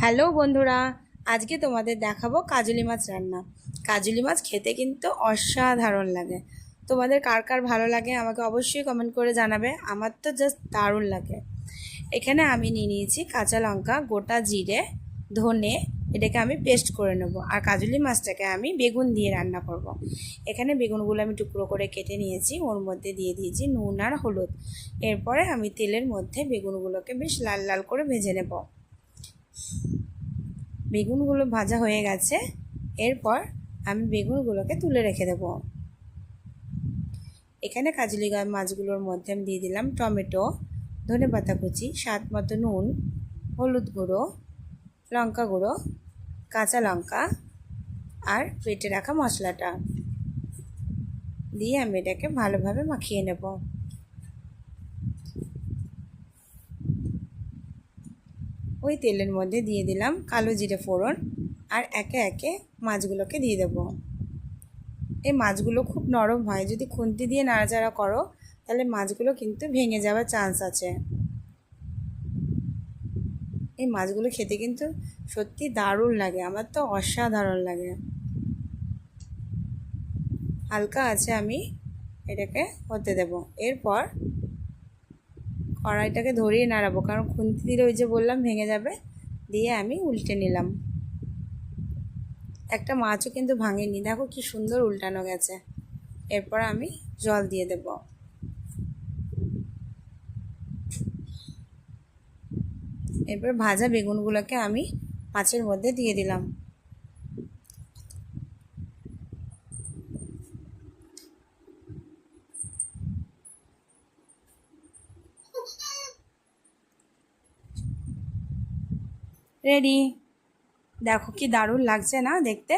Hello বন্ধুরা, আজকে তোমাদের দেখাবো কাজলি মাছ রান্না। কাজলি মাছ খেতে কিন্তু অসাধারণ লাগে। তোমাদের কার কার ভালো লাগে আমাকে অবশ্যই কমেন্ট করে জানাবে। আমার তো জাস্ট দারুণ লাগে। এখানে আমি নিয়ে নিয়েছি কাঁচা লঙ্কা, গোটা জিরে, ধনে, এটাকে আমি পেস্ট করে নেব। আর কাজলি মাছটাকে আমি বেগুন দিয়ে রান্না করব। এখানে বেগুনগুলো আমি টুকরো করে কেটে নিয়েছি, ওর মধ্যে দিয়ে দিয়েছি নুন আর হলুদ। এরপরে আমি তেলের মধ্যে বেগুনগুলোকে বেশ লাল লাল করে ভেজে নেব। বেগুনগুলো ভাজা হয়ে গেছে। এরপর আমি বেগুনগুলোকে তুলে রেখে দেব। এখানে কাজলি মাছগুলোর মধ্যে আমি দিয়ে দিলাম টমেটো, ধনেপাতা কুচি, স্বাদ মতো নুন, হলুদ গুঁড়ো, লঙ্কা গুঁড়ো, কাঁচা লঙ্কা আর বেটে রাখা মশলাটা দিয়ে আমি এটাকে ভালোভাবে মাখিয়ে নেব। ওই তেলের মধ্যে দিয়ে দিলাম কালো জিরে ফোড়ন আর একে একে মাছগুলোকে দিয়ে দেব। এই মাছগুলো খুব নরম হয়, যদি খুন্তি দিয়ে নাড়াচাড়া করো তাহলে মাছগুলো কিন্তু ভেঙে যাওয়ার চান্স আছে। এই মাছগুলো খেতে কিন্তু সত্যি দারুণ লাগে, আমার তো অসাধারণ লাগে। হালকা আছে আমি এটাকে হতে দেব। এরপর কড়াইটাকে ধরিয়ে নাড়াবো, কারণ খুন্তি দিলে ওই যে বললাম ভেঙে যাবে। দিয়ে আমি উল্টে নিলাম। একটা মাছও কিন্তু ভাঙেনি, দেখো কি সুন্দর উল্টানো গেছে। এরপর আমি জল দিয়ে দেব। এরপর ভাজা বেগুনগুলোকে আমি মাছের মধ্যে দিয়ে দিলাম। রেডি। দেখো কি দারুণ লাগছে না দেখতে।